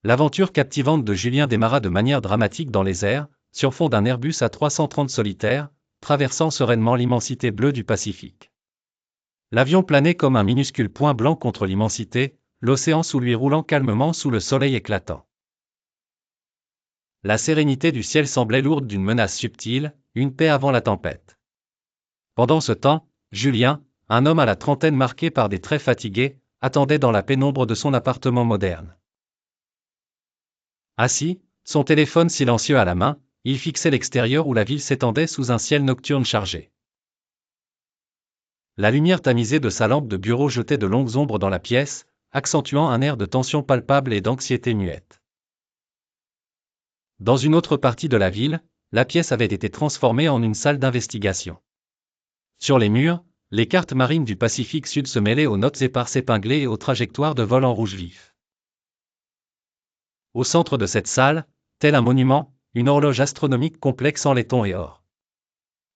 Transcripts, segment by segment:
L'aventure captivante de Julien démarra de manière dramatique dans les airs, sur fond d'un Airbus A330 solitaire, traversant sereinement l'immensité bleue du Pacifique. L'avion planait comme un minuscule point blanc contre l'immensité, l'océan sous lui roulant calmement sous le soleil éclatant. La sérénité du ciel semblait lourde d'une menace subtile, une paix avant la tempête. Pendant ce temps, Julien, un homme à la trentaine marqué par des traits fatigués, attendait dans la pénombre de son appartement moderne. Assis, son téléphone silencieux à la main, il fixait l'extérieur où la ville s'étendait sous un ciel nocturne chargé. La lumière tamisée de sa lampe de bureau jetait de longues ombres dans la pièce, accentuant un air de tension palpable et d'anxiété muette. Dans une autre partie de la ville, la pièce avait été transformée en une salle d'investigation. Sur les murs, les cartes marines du Pacifique Sud se mêlaient aux notes éparses épinglées et aux trajectoires de vol en rouge vif. Au centre de cette salle, tel un monument, une horloge astronomique complexe en laiton et or.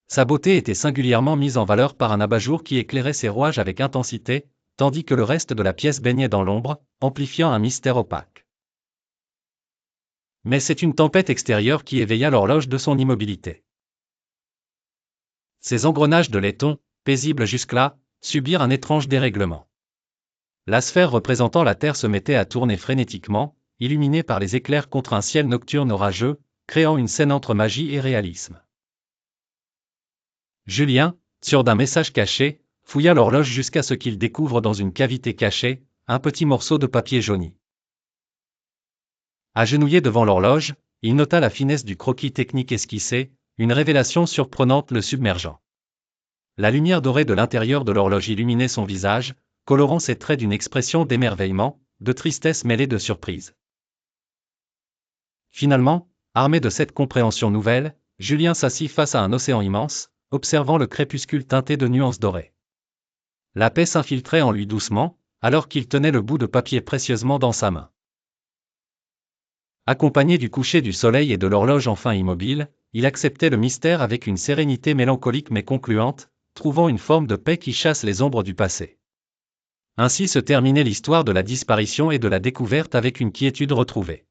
Sa beauté était singulièrement mise en valeur par un abat-jour qui éclairait ses rouages avec intensité, tandis que le reste de la pièce baignait dans l'ombre, amplifiant un mystère opaque. Mais c'est une tempête extérieure qui éveilla l'horloge de son immobilité. Ses engrenages de laiton, paisibles jusque-là, subirent un étrange dérèglement. La sphère représentant la Terre se mettait à tourner frénétiquement, illuminée par les éclairs contre un ciel nocturne orageux, créant une scène entre magie et réalisme. Julien, sûr d'un message caché, fouilla l'horloge jusqu'à ce qu'il découvre dans une cavité cachée, un petit morceau de papier jauni. Agenouillé devant l'horloge, il nota la finesse du croquis technique esquissé, une révélation surprenante le submergeant. La lumière dorée de l'intérieur de l'horloge illuminait son visage, colorant ses traits d'une expression d'émerveillement, de tristesse mêlée de surprise. Finalement, armé de cette compréhension nouvelle, Julien s'assit face à un océan immense, observant le crépuscule teinté de nuances dorées. La paix s'infiltrait en lui doucement, alors qu'il tenait le bout de papier précieusement dans sa main. Accompagné du coucher du soleil et de l'horloge enfin immobile, il acceptait le mystère avec une sérénité mélancolique mais concluante, trouvant une forme de paix qui chasse les ombres du passé. Ainsi se terminait l'histoire de la disparition et de la découverte avec une quiétude retrouvée.